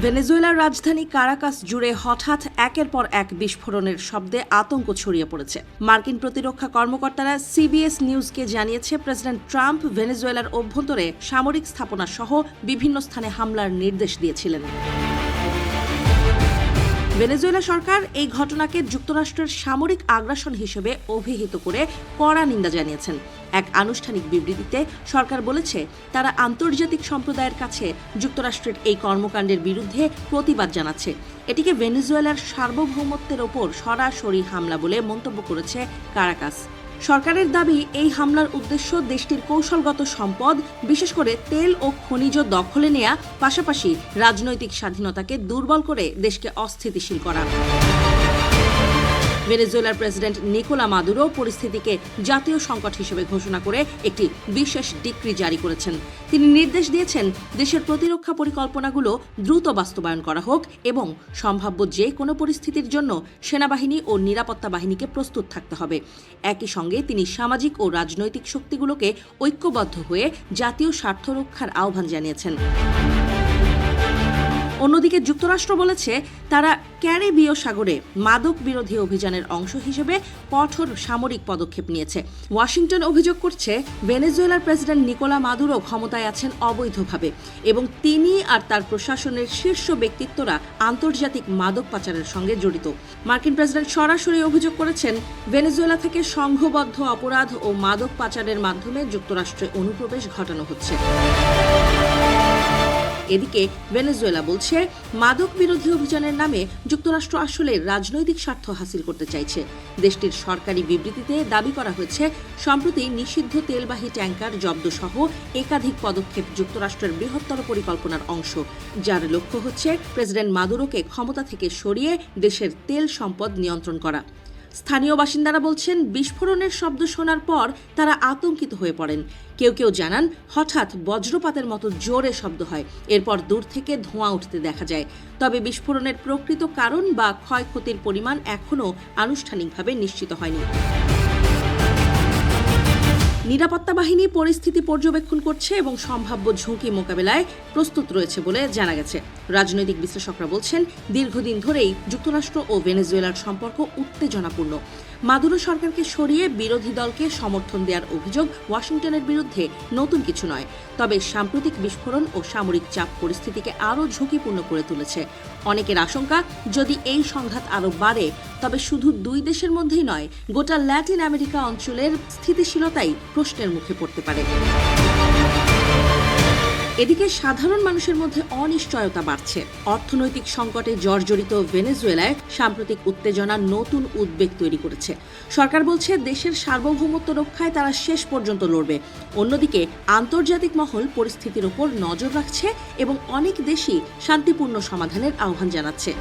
ভেনেজুয়েলার রাজধানী কারাকাস জুড়ে হঠাৎ একের পর এক বিস্ফোরণের শব্দে আতঙ্ক ছড়িয়ে পড়েছে। মার্কিন প্রতিরক্ষা কর্মকর্তারা সিবিএস নিউজকে জানিয়েছে, প্রেসিডেন্ট ট্রাম্প ভেনেজুয়েলার অভ্যন্তরে সামরিক স্থাপনা সহ বিভিন্ন স্থানে হামলার নির্দেশ দিয়েছিলেন। ভেনেজুয়েলা সরকার এই ঘটনাকে যুক্তরাষ্ট্রের সামরিক আগ্রাসন হিসেবে অভিহিত করে কড়া নিন্দা জানিয়েছেন। এক আনুষ্ঠানিক বিবৃতিতে সরকার বলেছে, তারা আন্তর্জাতিক সম্প্রদায়ের কাছে যুক্তরাষ্ট্রের এই কর্মকাণ্ডের বিরুদ্ধে প্রতিবাদ জানাচ্ছে। এটিকে ভেনেজুয়েলার সার্বভৌমত্বের ওপর সরাসরি হামলা বলে মন্তব্য করেছে কারাকাস। সরকারের দাবি, এই হামলার উদ্দেশ্য দেশটির কৌশলগত সম্পদ, বিশেষ করে তেল ও খনিজ দখলে নেয়া, পাশাপাশি রাজনৈতিক স্বাধীনতাকে দুর্বল করে দেশকে অস্থিতিশীল করা। ভেনেজুয়েলার প্রেসিডেন্ট নিকোলা মাদুরো পরিস্থিতিকে জাতীয় সংকট হিসেবে ঘোষণা করে একটি বিশেষ ডিক্রি জারি করেছেন। তিনি নির্দেশ দিয়েছেন, দেশের প্রতিরক্ষা পরিকল্পনাগুলো দ্রুত বাস্তবায়ন করা হোক এবং সম্ভাব্য যে কোনো পরিস্থিতির জন্য সেনাবাহিনী ও নিরাপত্তা বাহিনীকে প্রস্তুত থাকতে হবে। একই সঙ্গে তিনি সামাজিক ও রাজনৈতিক শক্তিগুলোকে ঐক্যবদ্ধ হয়ে জাতীয় স্বার্থ রক্ষার আহ্বান জানিয়েছেন। অন্যদিকে যুক্তরাষ্ট্র বলেছে, তারা ক্যারিবীয় সাগরে মাদক বিরোধী অভিযানের অংশ হিসেবে কঠোর সামরিক পদক্ষেপ নিয়েছে। ওয়াশিংটন অভিযোগ করছে, ভেনেজুয়েলার প্রেসিডেন্ট নিকোলা মাদুরো ক্ষমতায় আছেন অবৈধভাবে এবং তিনি আর তার প্রশাসনের শীর্ষ ব্যক্তিত্বরা আন্তর্জাতিক মাদক পাচারের সঙ্গে জড়িত। মার্কিন প্রেসিডেন্ট সরাসরি অভিযোগ করেছেন, ভেনেজুয়েলা থেকে সংঘবদ্ধ অপরাধ ও মাদক পাচারের মাধ্যমে যুক্তরাষ্ট্রে অনুপ্রবেশ ঘটানো হচ্ছে। এদিকে ভেনেজুয়েলা বলছে, মাদক বিরোধী অভিযানের নামে যুক্তরাষ্ট্র আসলে রাজনৈতিক স্বার্থ হাসিল করতে চাইছে। দেশটির সরকারি বিবৃতিতে দাবি করা হয়েছে, সম্প্রতি নিষিদ্ধ তেলবাহী ট্যাঙ্কার জব্দসহ একাধিক পদক্ষেপ যুক্তরাষ্ট্রের বৃহত্তর পরিকল্পনার অংশ, যার লক্ষ্য হচ্ছে প্রেসিডেন্ট মাদুরোকে ক্ষমতা থেকে সরিয়ে দেশের তেল সম্পদ নিয়ন্ত্রণ করা। স্থানীয় বাসিন্দারা বলছেন, বিস্ফোরণের শব্দ শোনার পর তারা আতঙ্কিত হয়ে পড়েন। কেউ কেউ জানান, হঠাৎ বজ্রপাতের মতো জোরে শব্দ হয়, এরপর দূর থেকে ধোঁয়া উঠতে দেখা যায়। তবে বিস্ফোরণের প্রকৃত কারণ বা ক্ষয়ক্ষতির পরিমাণ এখনও আনুষ্ঠানিকভাবে নিশ্চিত হয়নি। নিরাপত্তা বাহিনী পরিস্থিতি পর্যবেক্ষণ করছে এবং সম্ভাব্য ঝুঁকি মোকাবেলায় প্রস্তুত রয়েছে বলে জানা গেছে। রাজনৈতিক বিশ্লেষকরা বলছেন, দীর্ঘদিন ধরেই যুক্তরাষ্ট্র ও ভেনেজুয়েলার সম্পর্ক উত্তেজনাপূর্ণ। মাদুরো সরকারকে সরিয়ে বিরোধী দলকে সমর্থন দেওয়ার অভিযোগ ওয়াশিংটনের বিরুদ্ধে নতুন কিছু নয়, তবে সাম্প্রতিক বিস্ফোরণ ও সামরিক চাপ পরিস্থিতিকে আরও ঝুঁকিপূর্ণ করে তুলেছে। অনেকের আশঙ্কা, যদি এই সংঘাত আরও বাড়ে, তবে শুধু দুই দেশের মধ্যেই নয়, গোটা ল্যাটিন আমেরিকা অঞ্চলের স্থিতিশীলতাই প্রশ্নের মুখে পড়তে পারে। এদিকে সাধারণ মানুষের মধ্যে অনিশ্চয়তা বাড়ছে। অর্থনৈতিক সংকটে জর্জরিত ভেনেজুয়েলায় সাম্প্রতিক উত্তেজনা নতুন উদ্বেগ তৈরি করেছে। সরকার বলছে, দেশের সার্বভৌমত্ব রক্ষায় তারা শেষ পর্যন্ত লড়বে। অন্যদিকে আন্তর্জাতিক মহল পরিস্থিতির ওপর নজর রাখছে এবং অনেক দেশই শান্তিপূর্ণ সমাধানের আহ্বান জানাচ্ছে।